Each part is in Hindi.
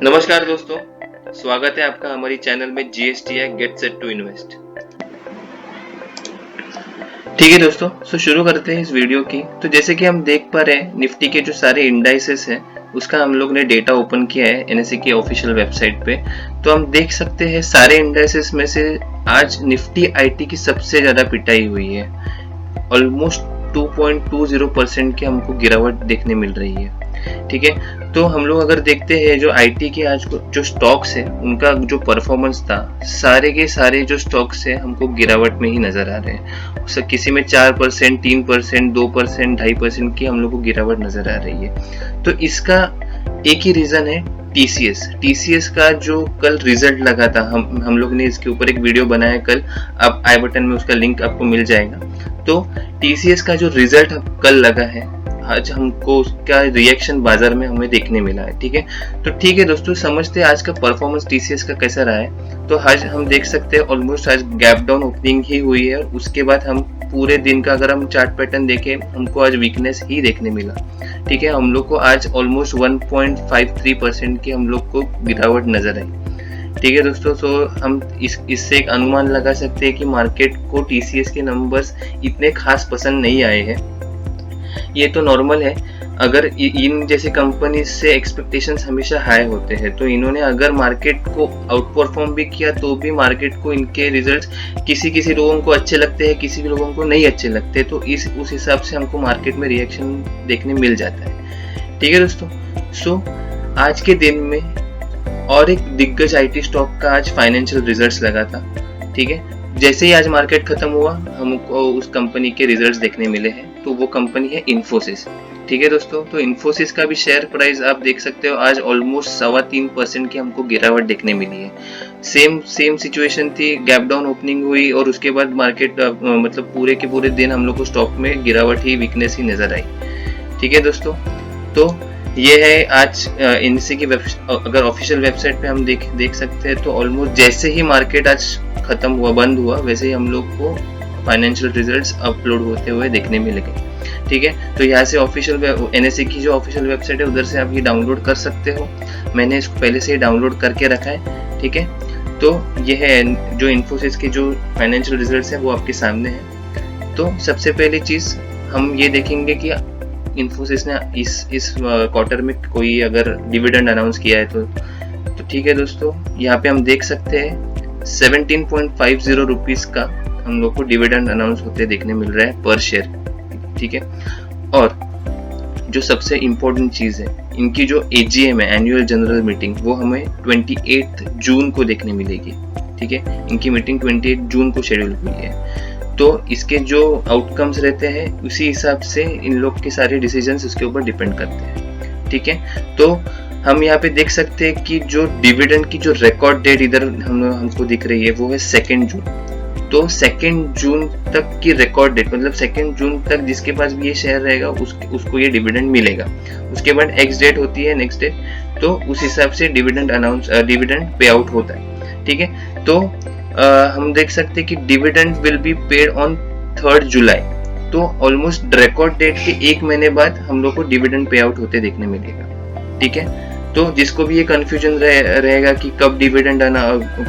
नमस्कार दोस्तों, स्वागत है आपका हमारी चैनल में GSTI get set to invest. ठीक है दोस्तों, शुरू करते हैं इस वीडियो की। तो जैसे कि हम देख पा रहे हैं, निफ्टी के जो सारे इंडाइसेस हैं उसका हम लोग ने डेटा ओपन किया है NSE की ऑफिशियल वेबसाइट पे। तो हम देख सकते हैं सारे इंडाइसेस में से आज निफ्टी IT की सबसे ज्यादा पिटाई हुई है। ऑलमोस्ट 2.20% की हमको गिरावट देखने मिल रही है। ठीक है, तो हम लोग अगर देखते हैं जो IT के आज जो स्टॉक्स है उनका जो परफॉर्मेंस था, सारे के सारे जो स्टॉक्स है हमको गिरावट में ही नजर आ रहे हैं। किसी में 4%, 3%, 2%, 2.5% की हम लोग को गिरावट नजर आ रही है। तो इसका एक ही रीजन है, TCS का जो कल रिजल्ट लगा था, हम लोग ने इसके ऊपर एक वीडियो बनाया कल, आप आई बटन में उसका लिंक आपको मिल जाएगा। तो TCS का जो रिजल्ट कल लगा है, आज हमको उसका रिएक्शन बाजार में हमें देखने मिला है। ठीक है, तो ठीक है दोस्तों, समझते हैं आज का परफॉर्मेंस TCS का कैसा रहा है। तो आज हम देख सकते हैं ऑलमोस्ट आज गैप डाउन ओपनिंग ही हुई है। उसके बाद हम पूरे दिन का अगर हम चार्ट पैटर्न देखें, हमको आज वीकनेस ही देखने मिला। ठीक है, हम लोग को आज ऑलमोस्ट 1.53% की हम लोग को गिरावट नजर आई। ठीक है दोस्तों, सो हम इससे एक अनुमान लगा सकते हैं कि मार्केट को TCS के नंबर्स इतने खास पसंद नहीं आए हैं। ये तो नॉर्मल है, अगर इन जैसे कंपनी से एक्सपेक्टेशंस हमेशा हाई होते हैं, तो इन्होंने अगर मार्केट को आउट परफॉर्म भी किया तो भी मार्केट को इनके रिजल्ट्स किसी लोगों को अच्छे लगते हैं, किसी लोगों को नहीं अच्छे लगते। तो उस हिसाब से हमको मार्केट में रिएक्शन देखने मिल जाता है। ठीक है दोस्तों, सो आज के दिन में और एक दिग्गज IT स्टॉक का आज फाइनेंशियल रिजल्ट्स लगा था। ठीक है, जैसे ही आज मार्केट खत्म हुआ हमको उस कंपनी के रिजल्ट्स देखने मिले हैं। तो वो कंपनी है इन्फोसिस। ठीक है दोस्तों, तो इन्फोसिस का भी शेयर प्राइस आप देख सकते हो, आज ऑलमोस्ट 3.25% की हमको गिरावट देखने मिली है। सेम सिचुएशन थी, गैप डाउन ओपनिंग हुई और उसके बाद मार्केट मतलब पूरे के पूरे दिन हम लोग को स्टॉक में गिरावट ही, वीकनेस ही नजर आई। ठीक है दोस्तों, तो ये है आज NSE की अगर ऑफिशियल वेबसाइट पे हम देख सकते हैं, तो ऑलमोस्ट जैसे ही मार्केट आज खत्म हुआ, बंद हुआ, वैसे ही हम लोग को फाइनेंशियल रिजल्ट्स अपलोड होते हुए देखने मिलेंगे। ठीक है, तो यहाँ से ऑफिशियल NSE की जो ऑफिशियल वेबसाइट है उधर से आप ये डाउनलोड कर सकते हो। मैंने इसको पहले से ही डाउनलोड करके रखा है। ठीक है, तो ये है जो इन्फोसिस के जो फाइनेंशियल रिजल्ट्स है वो आपके सामने है। तो सबसे पहली चीज हम ये देखेंगे कि इन्फोसिस ने इस क्वार्टर में कोई अगर डिविडेंड अनाउंस किया है तो ठीक है दोस्तों, यहाँ पे हम देख सकते हैं 17.50 रुपीज का हम लोग को डिविडेंड अनाउंस होते देखने मिल रहा है पर शेयर। ठीक है, और जो सबसे इम्पोर्टेंट चीज है, इनकी जो AGM है, एनुअल जनरल मीटिंग, वो हमें 28 जून को देखने मिलेगी। ठीक है, इनकी मीटिंग 28 जून को शेड्यूल हुई है। तो इसके जो आउटकम्स रहते हैं उसी हिसाब से इन लोग के सारे डिसीजंस उसके ऊपर डिपेंड करते हैं। ठीक है, तो हम यहाँ पे देख सकते हैं कि जो डिविडेंड की जो रिकॉर्ड डेट इधर हमको दिख रही है वो है 2 जून। तो 2 जून तक की रिकॉर्ड डेट, मतलब 2 जून तक जिसके पास भी ये शेयर रहेगा उसको ये डिविडेंड मिलेगा। उसके बाद एक्स डेट होती है, नेक्स्ट डेट, तो उस हिसाब से डिविडेंड पे आउट होता है। ठीक है, तो हम देख सकते हैं कि dividend will be paid on 3 जुलाई। तो ऑलमोस्ट रिकॉर्ड डेट के 1 महीने बाद हम लोग को डिविडेंड पे आउट होते देखने मिलेगा। ठीक है, तो जिसको भी ये कंफ्यूजन रहेगा कि कब डिविडेंड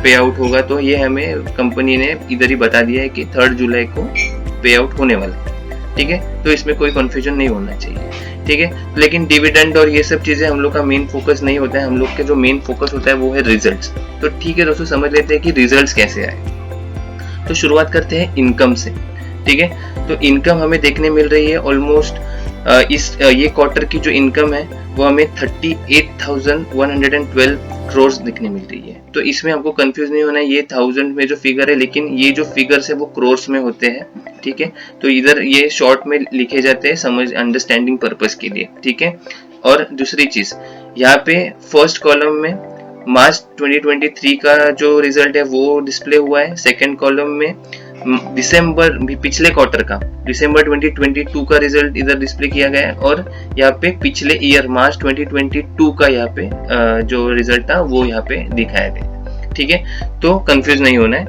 पे आउट होगा, तो ये हमें कंपनी ने इधर ही बता दिया है कि 3 जुलाई को पे आउट होने वाला है। ठीक है, तो इसमें कोई कंफ्यूजन नहीं होना चाहिए। ठीक है, लेकिन डिविडेंड और ये सब चीजें हम लोग का मेन फोकस नहीं होता है। हम लोग के जो मेन फोकस होता है वो है रिजल्ट्स। तो ठीक है दोस्तों, समझ लेते हैं कि रिजल्ट्स कैसे आए। तो शुरुआत करते हैं इनकम से। ठीक है, तो इनकम हमें देखने मिल रही है ऑलमोस्ट ये क्वार्टर की जो इनकम है वो हमें 38,112 करोड़ दिखने मिल रही है। तो इसमें आपको कंफ्यूज नहीं होना है, ये 1000 में जो फिगर है, लेकिन ये जो फिगर्स है वो करोड़ में होते हैं। ठीक है, तो इधर ये शॉर्ट में लिखे जाते हैं समझ अंडरस्टैंडिंग पर्पस के लिए। ठीक है, और दूसरी चीज यहाँ पे फर्स्ट कॉलम में मार्च 2023 का जो रिजल्ट है वो डिस्प्ले हुआ है। सेकंड कॉलम में दिसंबर पिछले क्वार्टर का दिसंबर 2022 का रिजल्ट इधर डिस्प्ले किया गया है, और यहाँ पे पिछले ईयर मार्च 2022 का यहाँ पे जो रिजल्ट था वो यहाँ पे दिखाया गया। ठीक है, तो कंफ्यूज नहीं होना है।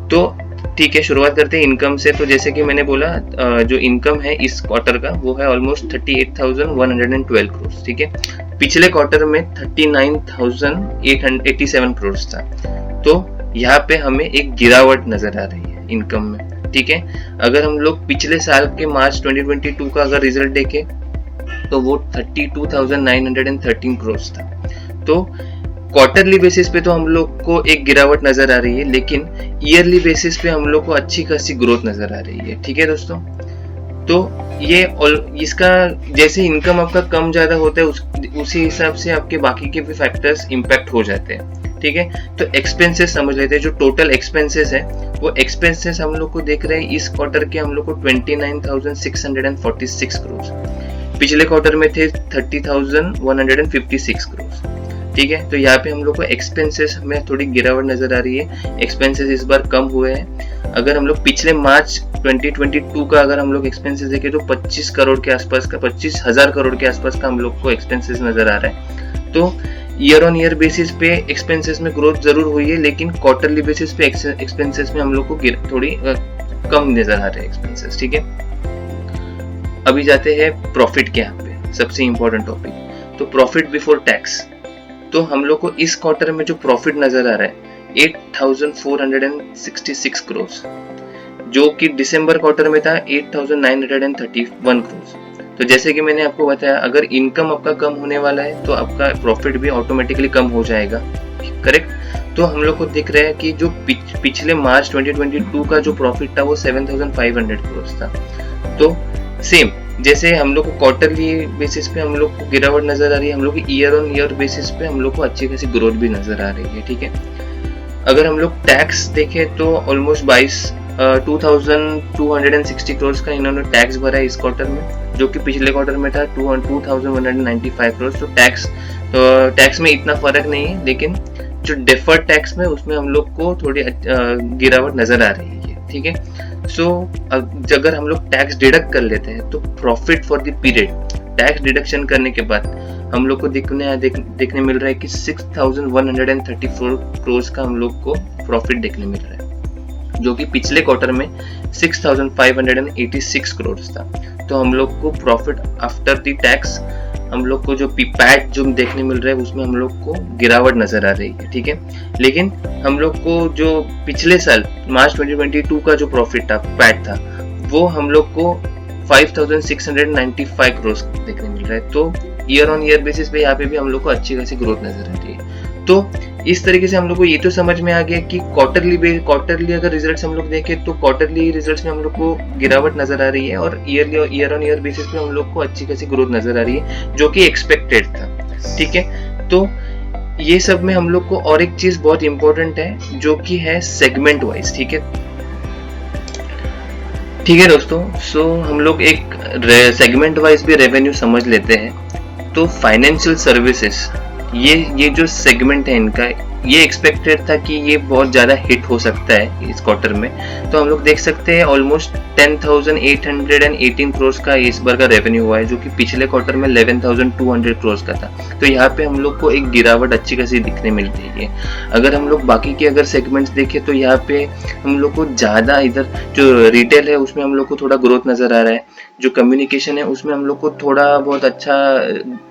तो ठीक है, शुरुआत करते हैं इनकम से। तो जैसे कि मैंने बोला जो इनकम है इस क्वार्टर का वो है ऑलमोस्ट 38,112 करोड़। ठीक है, पिछले क्वार्टर में 39,887 करोड़ था। तो यहाँ पे हमें एक गिरावट नजर आ रही है इनकम में। ठीक है, अगर हम लोग पिछले साल के मार्च 2022 का अगर रिजल्ट देखें तो वो 32,913 करोड़ था। तो क्वार्टरली बेसिस पे तो हम लोग को एक गिरावट नजर आ रही है, लेकिन ईयरली बेसिस पे हम लोग को अच्छी खासी ग्रोथ नजर आ रही है। ठीक है दोस्तों, तो ये इसका जैसे इनकम आपका कम ज्यादा होता है उसी हिसाब से आपके बाकी के भी फैक्टर्स इम्पैक्ट हो जाते हैं। ठीक है, तो एक्सपेंसेस समझ लेते हैं। जो टोटल एक्सपेंसेस है वो एक्सपेंसेस हम लोग को देख रहे हैं इस क्वार्टर के हम लोग को 29,646 करोड़, पिछले क्वार्टर में थे 30,156 करोड़। ठीक है, तो यहाँ पे हम लोग को एक्सपेंसेस में थोड़ी गिरावट नजर आ रही है। एक्सपेंसेस इस बार कम हुए हैं। अगर हम लोग पिछले मार्च 2022 का अगर हम लोग एक्सपेंसेस देखें तो 25 करोड़ के आसपास का 25,000 करोड़ के आसपास का हम लोग को एक्सपेंसेस नजर आ रहा है। तो ईयर ऑन ईयर बेसिस पे एक्सपेंसेस में ग्रोथ जरूर हुई है, लेकिन क्वार्टरली बेसिस पे एक्सपेंसेस में हम लोग को थोड़ी कम नजर आ रहे हैं एक्सपेंसेस। ठीक है, अभी जाते हैं प्रॉफिट के यहाँ पे, सबसे इंपॉर्टेंट टॉपिक। तो प्रॉफिट बिफोर टैक्स, तो हम लोग को इस क्वार्टर में जो प्रॉफिट नजर आ रहा है 8,466 करोड़, जो कि दिसंबर क्वार्टर में था 8,931 करोड़। तो जैसे कि मैंने आपको बताया, अगर इनकम आपका कम होने वाला है तो आपका प्रॉफिट भी ऑटोमेटिकली कम हो जाएगा। करेक्ट, तो हम लोग को दिख रहा है कि जो पिछले मार्च 2022 का जो प्रॉफिट था वो 7,500 करोड़ था। तो सेम जैसे हम लोग को क्वार्टरली बेसिस पे हम लोग को गिरावट नजर आ रही है, हम लोग को ईयर ऑन ईयर बेसिस पे हम लोग को अच्छी खासी ग्रोथ भी नजर आ रही है। ठीक है, अगर हम लोग टैक्स देखें तो ऑलमोस्ट 2,260 करोड़ का इन्होंने टैक्स भरा है इस क्वार्टर में, जो कि पिछले क्वार्टर में था 2,195 करोड़। तो टैक्स में इतना फर्क नहीं है, लेकिन जो डिफर्ड टैक्स में उसमें हम लोग को थोड़ी गिरावट नजर आ रही है। ठीक है, सो अगर हम लोग टैक्स डिडक्ट कर लेते हैं तो profit for the period tax deduction करने के बाद हम लोग को देखने मिल रहा है कि 6,134 करोड़ का हम लोग को प्रॉफिट देखने मिल रहा है, जो कि पिछले क्वार्टर में 6,586 करोड़ था। तो हम लोग को प्रॉफिट आफ्टर द टैक्स हम लोग को जो पैट जो देखने मिल रहा है उसमें हम लोग को गिरावट नजर आ रही है। ठीक है, लेकिन हम लोग को जो पिछले साल मार्च 2022 का जो प्रॉफिट था पैट था वो हम लोग को 5,695 करोड़ देखने मिल रहा है। तो ईयर ऑन ईयर बेसिस पे यहाँ पे भी हम लोग को अच्छी खासी ग्रोथ नजर आ रही है। तो इस तरीके से हम लोग को ये तो समझ में आ गया कि क्वार्टरली अगर रिजल्ट्स हम लोग देखें तो क्वार्टरली रिजल्ट्स में हम लोग को गिरावट नजर आ रही है, और ईयर ऑन ईयर बेसिस पे हम लोग को अच्छी खासी ग्रोथ नजर आ रही है, जो कि एक्सपेक्टेड था। ठीक है, तो ये सब में हम लोग को और एक चीज बहुत इंपॉर्टेंट है जो कि है सेगमेंट वाइज। ठीक है, ठीक है दोस्तों, सो हम लोग एक सेगमेंट वाइज भी रेवेन्यू समझ लेते हैं। तो फाइनेंशियल सर्विसेज ये जो सेगमेंट है इनका, ये एक्सपेक्टेड था कि ये बहुत ज़्यादा हिट हो सकता है इस क्वार्टर में। तो हम लोग देख सकते हैं ऑलमोस्ट 10,818 करोड़ का इस बार का रेवेन्यू हुआ है, जो कि पिछले क्वार्टर में 11,200 करोड़ का था। तो यहाँ पे हम लोग को एक गिरावट अच्छी खासी दिखने मिल रही है। अगर हम लोग बाकी के अगर सेगमेंट्स देखें तो यहाँ पे हम लोग को ज़्यादा इधर जो रिटेल है उसमें हम लोग को थोड़ा ग्रोथ नज़र आ रहा है, जो कम्युनिकेशन है उसमें हम लोग को थोड़ा बहुत अच्छा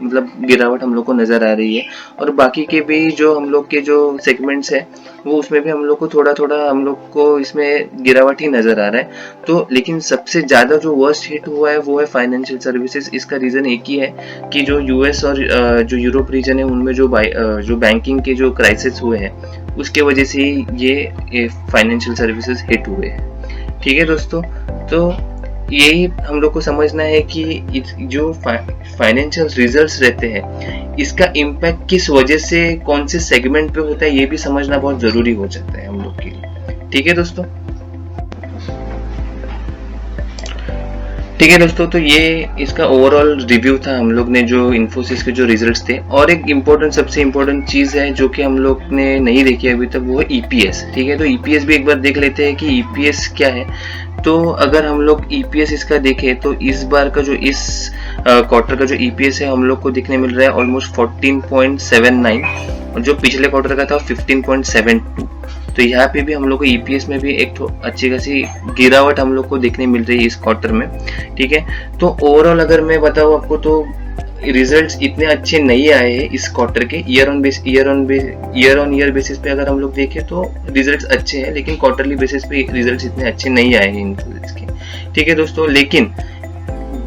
मतलब गिरावट हम लोग को नज़र आ रही है, और बाकी के भी जो हम लोग के जो सेगमेंट्स है वो उसमें भी हम लोग को थोड़ा हम लोग को इसमें गिरावट ही नजर आ रहा है। तो लेकिन सबसे ज्यादा जो वर्स्ट हिट हुआ है वो है फाइनेंशियल सर्विसेज। इसका रीजन एक ही है कि जो यूएस और जो यूरोप रीजन है उनमें जो बैंकिंग के जो क्राइसिस हुए हैं उसके वजह से ही ये फाइनेंशियल सर्विसेज हिट हुए हैं। ठीक है दोस्तों, तो यही हम लोग को समझना है कि जो फाइनेंशियल रिजल्ट्स रहते हैं इसका इम्पैक्ट किस वजह से कौन से सेगमेंट पे होता है ये भी समझना बहुत जरूरी हो जाता है हम लोग के लिए। ठीक है दोस्तों, ठीक है दोस्तों, तो ये इसका ओवरऑल रिव्यू था हम लोग ने जो इन्फोसिस के जो रिजल्ट्स थे। और एक सबसे इम्पोर्टेंट चीज है जो कि हम लोग ने नहीं देखी अभी तक, वो है ईपीएस। ठीक है, तो ईपीएस भी एक बार देख लेते हैं कि ईपीएस क्या है। तो अगर हम लोग ईपीएस इसका देखें तो इस बार का जो इस क्वार्टर का जो ईपीएस है हम लोग को दिखने मिल रहा है ऑलमोस्ट 14.79, और जो पिछले क्वार्टर का था 15.72। तो यहाँ पे भी हम लोग को ईपीएस में भी एक अच्छी खासी गिरावट हम लोग को देखने मिल रही है इस क्वार्टर में, ठीक है। तो ओवरऑल अगर मैं बताऊँ आपको तो रिजल्ट्स इतने अच्छे नहीं आए हैं इस क्वार्टर के। ईयर ऑन ईयर बेसिस पे अगर हम लोग देखें तो रिजल्ट्स अच्छे हैं, लेकिन क्वार्टरली बेसिस पे रिजल्ट्स इतने अच्छे नहीं आए हैं इन्फ्लुएंस के, ठीक है दोस्तों। लेकिन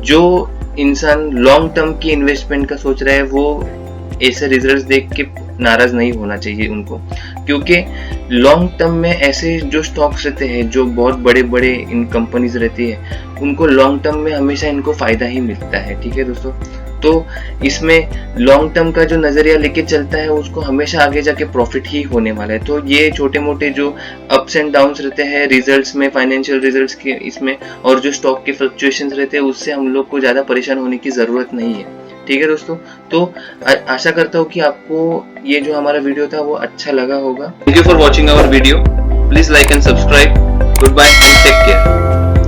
जो इंसान लॉन्ग टर्म की इन्वेस्टमेंट का सोच रहा है वो ऐसे रिजल्ट्स देख के नाराज नहीं होना चाहिए उनको, क्योंकि लॉन्ग टर्म में ऐसे जो स्टॉक्स रहते हैं, जो बहुत बड़े बड़े इन कंपनीज रहती है, उनको लॉन्ग टर्म में हमेशा इनको फायदा ही मिलता है, ठीक है दोस्तों। तो इसमें लॉन्ग टर्म का जो नजरिया लेके चलता है उसको हमेशा आगे जाके प्रॉफिट ही होने वाला है। तो ये छोटे मोटे जो अप्स एंड डाउन्स रहते हैं रिजल्ट्स में, फाइनेंशियल रिजल्ट्स के इसमें, और जो स्टॉक के फ्लक्चुएशंस रहते हैं, उससे हम लोग को ज्यादा परेशान होने की जरूरत नहीं है, ठीक है दोस्तों। तो आशा करता हूँ कि आपको ये जो हमारा वीडियो था वो अच्छा लगा होगा। Thank you for watching our video, please like and subscribe. Goodbye and take care.